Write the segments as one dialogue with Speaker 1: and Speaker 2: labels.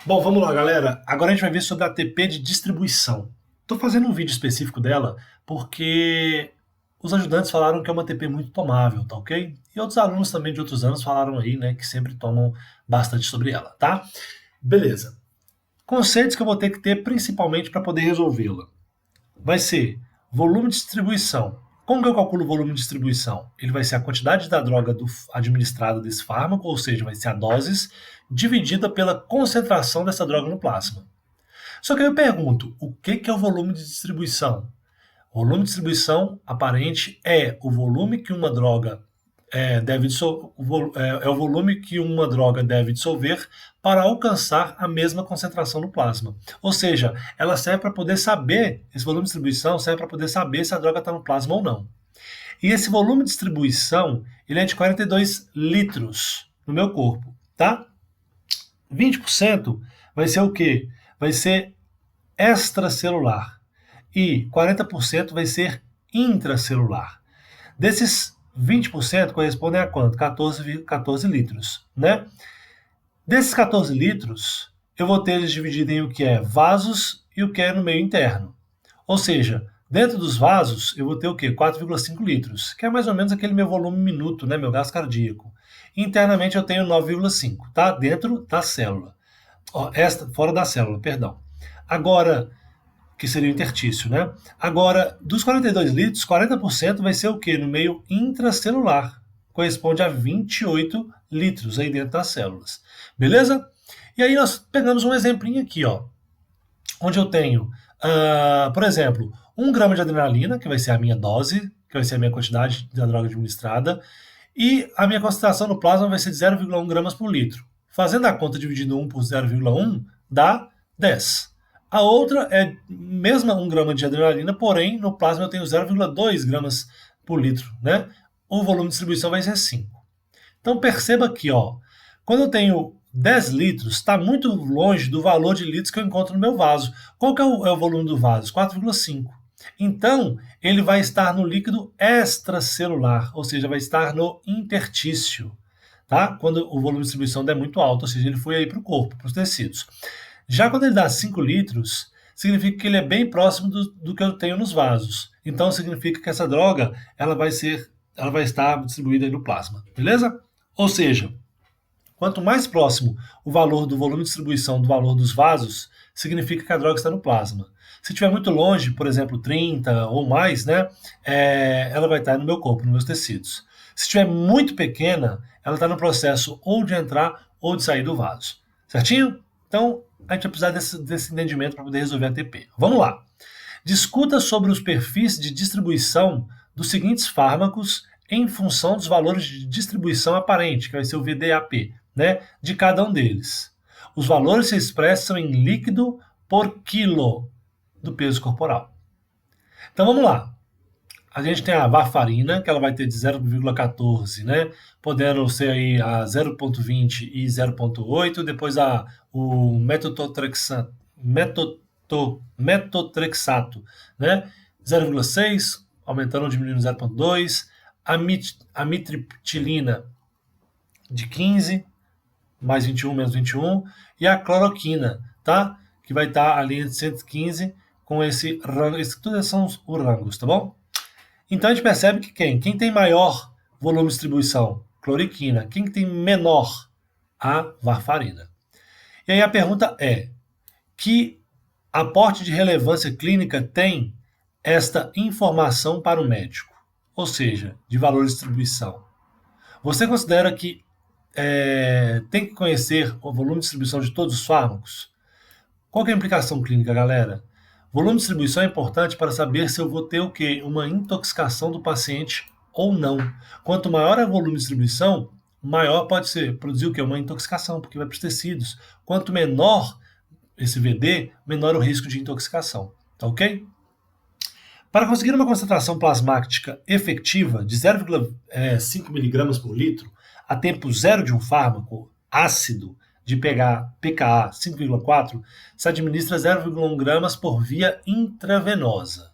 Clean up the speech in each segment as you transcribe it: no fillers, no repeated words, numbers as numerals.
Speaker 1: Bom, vamos lá, galera. Agora a gente vai ver sobre a ATP de distribuição. Estou fazendo um vídeo específico dela porque os ajudantes falaram que é uma ATP muito tomável, tá ok? E outros alunos também de outros anos falaram aí, né, que sempre tomam bastante sobre ela, tá? Beleza. Conceitos que eu vou ter que ter principalmente para poder resolvê-la. Vai ser volume de distribuição. Como que eu calculo o volume de distribuição? Ele vai ser a quantidade da droga administrada desse fármaco, ou seja, vai ser a doses, dividida pela concentração dessa droga no plasma. Só que aí eu pergunto, o que é o volume de distribuição? O volume de distribuição aparente é o volume que uma droga é o volume que uma droga deve dissolver para alcançar a mesma concentração no plasma. Ou seja, ela serve para poder saber, esse volume de distribuição serve para poder saber se a droga está no plasma ou não. E esse volume de distribuição, ele é de 42 litros no meu corpo, tá? 20% vai ser o quê? Vai ser extracelular e 40% vai ser intracelular. Desses 20% correspondem a quanto? 14 litros, né? Desses 14 litros, eu vou ter eles divididos em o que é vasos e o que é no meio interno. Ou seja, dentro dos vasos, eu vou ter o quê? 4,5 litros, que é mais ou menos aquele meu volume minuto, né? Meu gasto cardíaco. Internamente eu tenho 9,5, tá? Dentro da célula. Fora da célula, perdão. Agora, que seria o intertício, né? Agora, dos 42 litros, 40% vai ser o quê? No meio intracelular. Corresponde a 28 litros aí dentro das células. Beleza? E aí nós pegamos um exemplinho aqui, ó, onde eu tenho, por exemplo, 1 grama de adrenalina, que vai ser a minha dose, que vai ser a minha quantidade da droga administrada, e a minha concentração no plasma vai ser de 0,1 gramas por litro. Fazendo a conta dividindo 1 por 0,1 dá 10. A outra é mesma 1 grama de adrenalina, porém no plasma eu tenho 0,2 gramas por litro, né? O volume de distribuição vai ser 5. Então perceba aqui, ó, quando eu tenho 10 litros, está muito longe do valor de litros que eu encontro no meu vaso. Qual que é o volume do vaso? 4,5. Então, ele vai estar no líquido extracelular, ou seja, vai estar no intertício, tá? Quando o volume de distribuição der muito alto, ou seja, ele foi aí para o corpo, para os tecidos. Já quando ele dá 5 litros, significa que ele é bem próximo do que eu tenho nos vasos. Então, significa que essa droga ela vai estar distribuída aí no plasma, beleza? Ou seja, quanto mais próximo o valor do volume de distribuição do valor dos vasos, significa que a droga está no plasma. Se estiver muito longe, por exemplo, 30 ou mais, né, ela vai estar no meu corpo, nos meus tecidos. Se estiver muito pequena, ela está no processo ou de entrar ou de sair do vaso. Certinho? Então, a gente vai precisar desse entendimento para poder resolver a TP. Vamos lá. Discuta sobre os perfis de distribuição dos seguintes fármacos em função dos valores de distribuição aparente, que vai ser o VDAP, né, de cada um deles. Os valores se expressam em líquido por quilo do peso corporal. Então vamos lá. A gente tem a varfarina, que ela vai ter de 0,14, né? Podendo ser aí a 0,20 e 0,8. Depois o metotrexato, né? 0,6, aumentando ou diminuindo 0,2. A mitriptilina de 15, mais 21, menos 21. E a cloroquina, tá? Que vai estar ali entre 115 com esse rango. Tudo são os rangos, tá bom? Então a gente percebe que quem tem maior volume de distribuição? Cloriquina. Quem tem menor? A varfarina. E aí a pergunta é, que aporte de relevância clínica tem esta informação para o médico? Ou seja, de valor de distribuição. Você considera que tem que conhecer o volume de distribuição de todos os fármacos? Qual que é a implicação clínica, galera? Volume de distribuição é importante para saber se eu vou ter o quê? Uma intoxicação do paciente ou não. Quanto maior é o volume de distribuição, maior pode ser produzir o quê? Uma intoxicação, porque vai para os tecidos. Quanto menor esse VD, menor o risco de intoxicação. Tá ok? Para conseguir uma concentração plasmática efetiva de 0,5 mg por litro a tempo zero de um fármaco ácido de pKa 5,4, se administra 0,1 gramas por via intravenosa.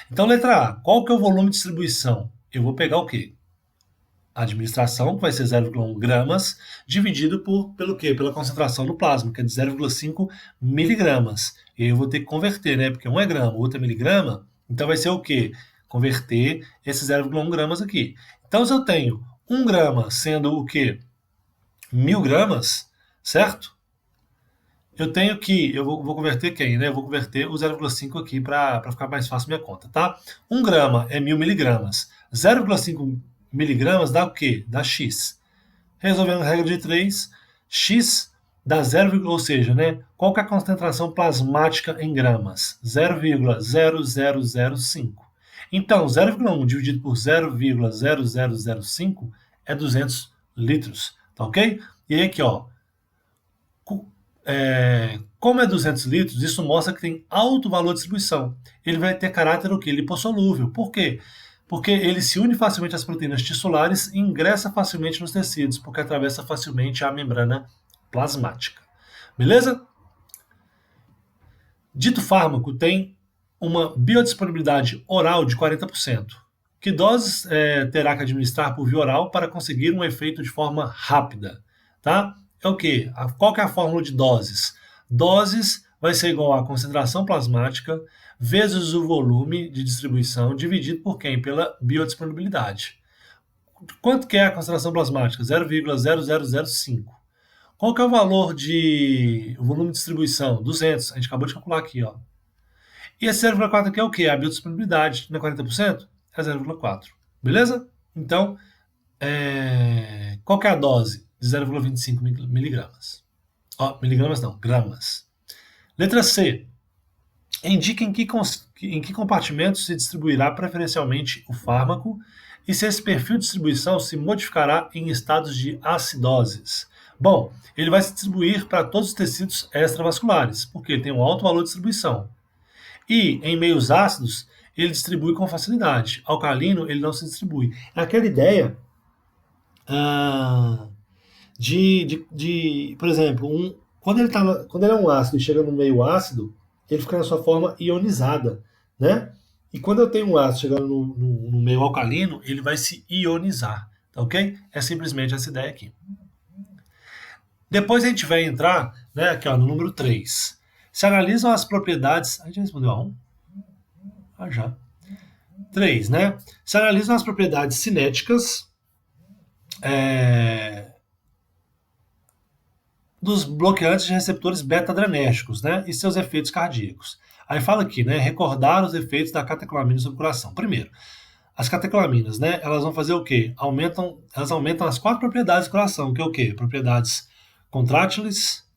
Speaker 1: Então, letra A, qual que é o volume de distribuição? Eu vou pegar o quê? A administração vai ser 0,1 gramas, dividido pelo quê? Pela concentração no plasma, que é de 0,5 miligramas. E aí eu vou ter que converter, né? Porque um é grama, o outro é miligrama. Então vai ser o quê? Converter esses 0,1 gramas aqui. Então se eu tenho 1 grama sendo o quê? 1000 gramas, certo? Eu tenho que, eu vou converter quem, né? Eu vou converter o 0,5 aqui para ficar mais fácil minha conta, tá? 1 grama é 1000 miligramas. 0,5 miligramas dá o quê? Dá X. Resolvendo a regra de 3, X dá 0, ou seja, né? Qual que é a concentração plasmática em gramas? 0,0005. Então, 0,1 dividido por 0,0005 é 200 litros, tá ok? E aí aqui, ó, como é 200 litros, isso mostra que tem alto valor de distribuição. Ele vai ter caráter o quê? Lipossolúvel. Por quê? Porque ele se une facilmente às proteínas tissulares e ingressa facilmente nos tecidos, porque atravessa facilmente a membrana plasmática. Beleza? Dito fármaco tem uma biodisponibilidade oral de 40%. Que doses terá que administrar por via oral para conseguir um efeito de forma rápida? Tá? É o quê? Qual que é a fórmula de doses? Doses vai ser igual à concentração plasmática vezes o volume de distribuição dividido por quem? Pela biodisponibilidade. Quanto que é a concentração plasmática? 0,0005. Qual que é o valor o volume de distribuição? 200. A gente acabou de calcular aqui, ó. E esse 0,4 aqui é o quê? A biodisponibilidade. Não é 40%? É 0,4. Beleza? Então, qual que é a dose? De 0,25 miligramas. Ó, miligramas não, gramas. Letra C. Indique em que compartimento se distribuirá preferencialmente o fármaco e se esse perfil de distribuição se modificará em estados de acidoses. Bom, ele vai se distribuir para todos os tecidos extravasculares, porque ele tem um alto valor de distribuição. E em meios ácidos, ele distribui com facilidade. Alcalino, ele não se distribui. É aquela ideia por exemplo, quando ele é um ácido e chega no meio ácido, ele fica na sua forma ionizada, né? E quando eu tenho um ácido chegando no meio alcalino, ele vai se ionizar, tá ok? É simplesmente essa ideia aqui. Depois a gente vai entrar, né, aqui ó, no número 3. Se analisam as propriedades... A gente respondeu a 1? Já. 3, né? Se analisam as propriedades cinéticas dos bloqueantes de receptores beta-adrenérgicos, né, e seus efeitos cardíacos. Aí fala aqui, né, recordar os efeitos da catecolamina sobre o coração. Primeiro, as catecolaminas, né, elas vão fazer o quê? Elas aumentam as 4 propriedades do coração, que é o quê? Propriedades contrátiles,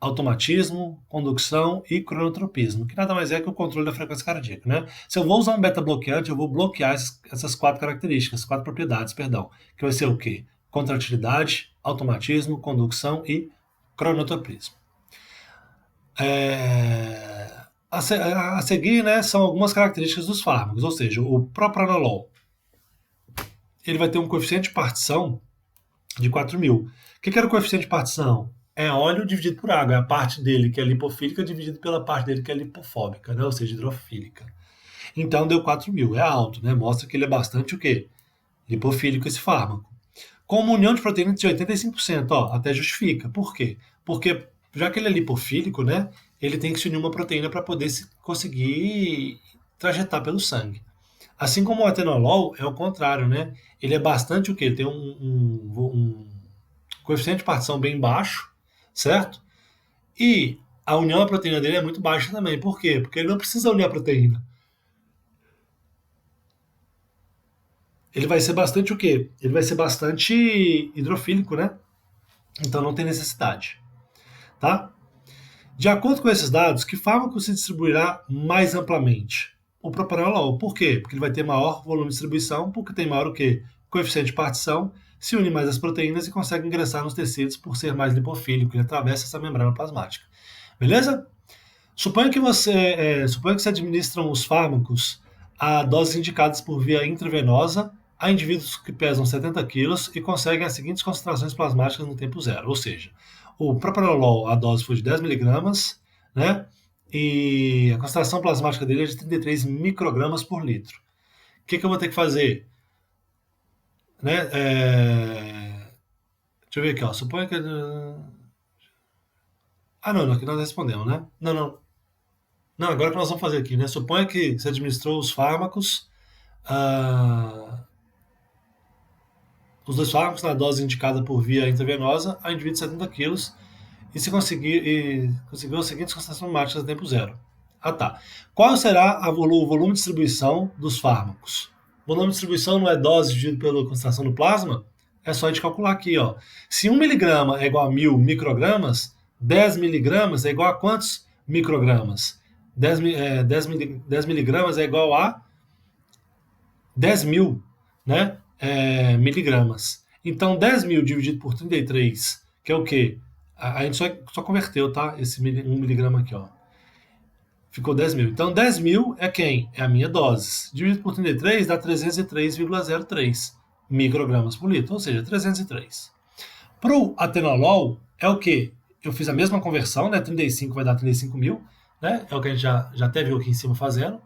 Speaker 1: automatismo, condução e cronotropismo, que nada mais é que o controle da frequência cardíaca, né? Se eu vou usar um beta-bloqueante, eu vou bloquear essas 4 características, 4 propriedades, perdão, que vai ser o quê? Contratilidade, automatismo, condução e cronotropismo. A seguir, né, são algumas características dos fármacos, ou seja, o propranolol, ele vai ter um coeficiente de partição de 4.000. O que era o coeficiente de partição? É óleo dividido por água, é a parte dele que é lipofílica dividido pela parte dele que é lipofóbica, né, ou seja, hidrofílica. Então deu 4.000, é alto, né, mostra que ele é bastante o quê? Lipofílico esse fármaco. Com uma união de proteína de 85%, ó, até justifica. Por quê? Porque já que ele é lipofílico, né, ele tem que se unir uma proteína para poder conseguir trajetar pelo sangue. Assim como o atenolol é o contrário, né? Ele é bastante o quê? Ele tem um coeficiente de partição bem baixo, certo? E a união à proteína dele é muito baixa também. Por quê? Porque ele não precisa unir a proteína. Ele vai ser bastante o quê? Ele vai ser bastante hidrofílico, né? Então não tem necessidade. Tá? De acordo com esses dados, que fármaco se distribuirá mais amplamente? O propranolol. Por quê? Porque ele vai ter maior volume de distribuição, porque tem maior o quê? Coeficiente de partição, se une mais às proteínas e consegue ingressar nos tecidos por ser mais lipofílico, ele atravessa essa membrana plasmática. Beleza? Suponha que você administram os fármacos a doses indicadas por via intravenosa a indivíduos que pesam 70 quilos e conseguem as seguintes concentrações plasmáticas no tempo zero, ou seja, o propranolol, a dose foi de 10 miligramas, né? E a concentração plasmática dele é de 33 microgramas por litro. O que eu vou ter que fazer? né? Deixa eu ver aqui, ó. Suponha que... não, aqui nós respondemos, né? Não, agora que nós vamos fazer aqui, né? Suponha que você administrou os fármacos, ah, os 2 fármacos na dose indicada por via intravenosa a indivíduo de 70 quilos e se conseguiu as seguintes concentrações máximas a tempo zero. Tá. Qual será o volume de distribuição dos fármacos? O volume de distribuição não é dose dividido pela concentração no plasma? É só a gente calcular aqui, ó. Se 1 miligrama é igual a 1000 microgramas, 10 miligramas é igual a quantos microgramas? 10 miligramas é igual a 10.000, né? Miligramas. Então, 10.000 dividido por 33, que é o quê? A gente só converteu, tá? Esse 1 miligrama aqui, ó. Ficou 10.000. Então, 10.000 é quem? É a minha dose. Dividido por 33 dá 303,03 microgramas por litro, ou seja, 303. Para o atenolol, é o quê? Eu fiz a mesma conversão, né? 35 vai dar 35.000, né? É o que a gente já até viu aqui em cima fazendo.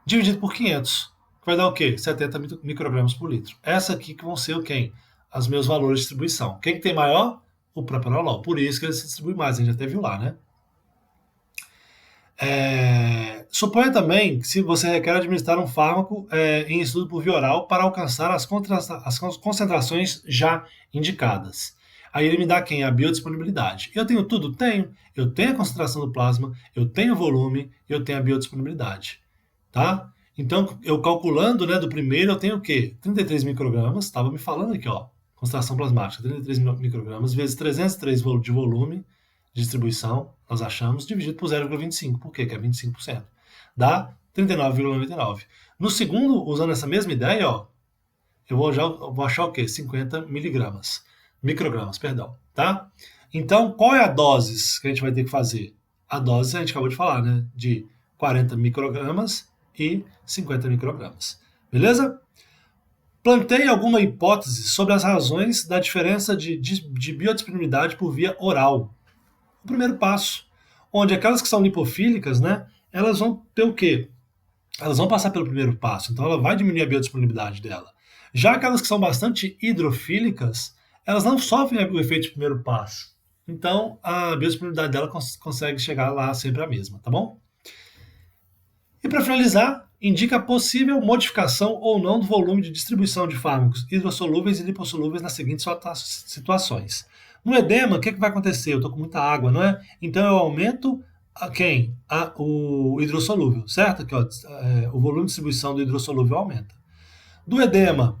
Speaker 1: Dividido por 500, que vai dar o quê? 70 microgramas por litro. Essa aqui que vão ser o quem? Os meus valores de distribuição. Quem que tem maior? O propranolol. Por isso que ele se distribui mais, a gente até viu lá, né? Suponha também que se você requer administrar um fármaco em estudo por via oral para alcançar as concentrações já indicadas. Aí ele me dá quem? A biodisponibilidade. Eu tenho tudo? Tenho. Eu tenho a concentração do plasma, eu tenho o volume, eu tenho a biodisponibilidade. Tá? Então, eu calculando, né, do primeiro, eu tenho o quê? 33 microgramas, estava me falando aqui, ó, concentração plasmática, 33 microgramas vezes 303 de volume de distribuição, nós achamos, dividido por 0,25. Por quê? Que é 25%. Dá 39,99. No segundo, usando essa mesma ideia, ó, eu vou achar o quê? 50 microgramas, perdão, tá? Então, qual é a dose que a gente vai ter que fazer? A dose a gente acabou de falar, né? De 40 microgramas e 50 microgramas. Beleza? Plantei alguma hipótese sobre as razões da diferença de biodisponibilidade por via oral. O primeiro passo, onde aquelas que são lipofílicas, né, elas vão ter o quê? Elas vão passar pelo primeiro passo, então ela vai diminuir a biodisponibilidade dela. Já aquelas que são bastante hidrofílicas, elas não sofrem o efeito de primeiro passo. Então, a biodisponibilidade dela consegue chegar lá sempre a mesma, tá bom? E para finalizar, indica a possível modificação ou não do volume de distribuição de fármacos hidrossolúveis e lipossolúveis nas seguintes situações. No edema, o que vai acontecer? Eu estou com muita água, não é? Então eu aumento o hidrossolúvel, certo? Aqui, ó, o volume de distribuição do hidrossolúvel aumenta. Do edema,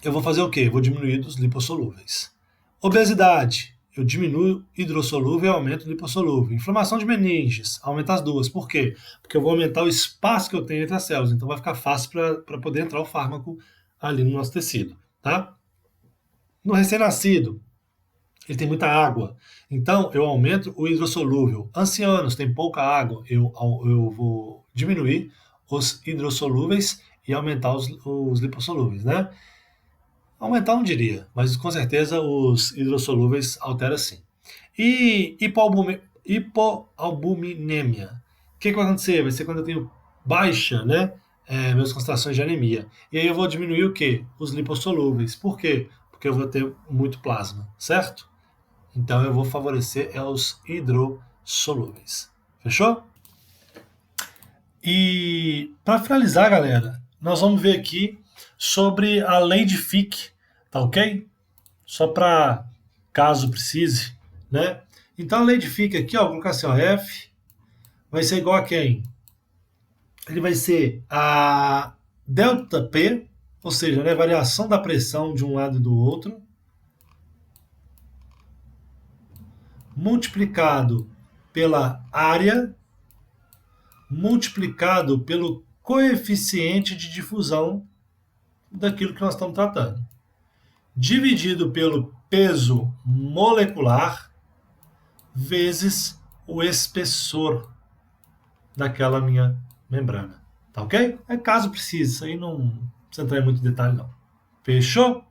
Speaker 1: eu vou fazer o quê? Vou diminuir dos lipossolúveis. Obesidade, eu diminuo hidrossolúvel e aumento lipossolúvel. Inflamação de meninges, aumenta as duas. Por quê? Porque eu vou aumentar o espaço que eu tenho entre as células. Então vai ficar fácil para poder entrar o fármaco ali no nosso tecido, tá? No recém-nascido, ele tem muita água. Então, eu aumento o hidrossolúvel. Ancianos, tem pouca água. Eu vou diminuir os hidrossolúveis e aumentar os lipossolúveis, né? Aumentar não diria, mas com certeza os hidrossolúveis altera sim. E hipoalbuminemia. O que vai acontecer? Vai ser quando eu tenho baixa, né? Minhas concentrações de anemia. E aí eu vou diminuir o quê? Os lipossolúveis. Por quê? Porque eu vou ter muito plasma, certo? Então eu vou favorecer os hidrossolúveis. Fechou? E para finalizar, galera, nós vamos ver aqui sobre a lei de Fick, tá ok? Só para caso precise, né? Então a lei de Fick aqui, ó, vou colocar assim, ó, F vai ser igual a quem? Ele vai ser a ΔP, ou seja, né, variação da pressão de um lado e do outro, multiplicado pela área, multiplicado pelo coeficiente de difusão daquilo que nós estamos tratando, dividido pelo peso molecular vezes o espessor daquela minha membrana. Tá ok? É caso precise, isso aí não precisa entrar em muito detalhe não. Fechou?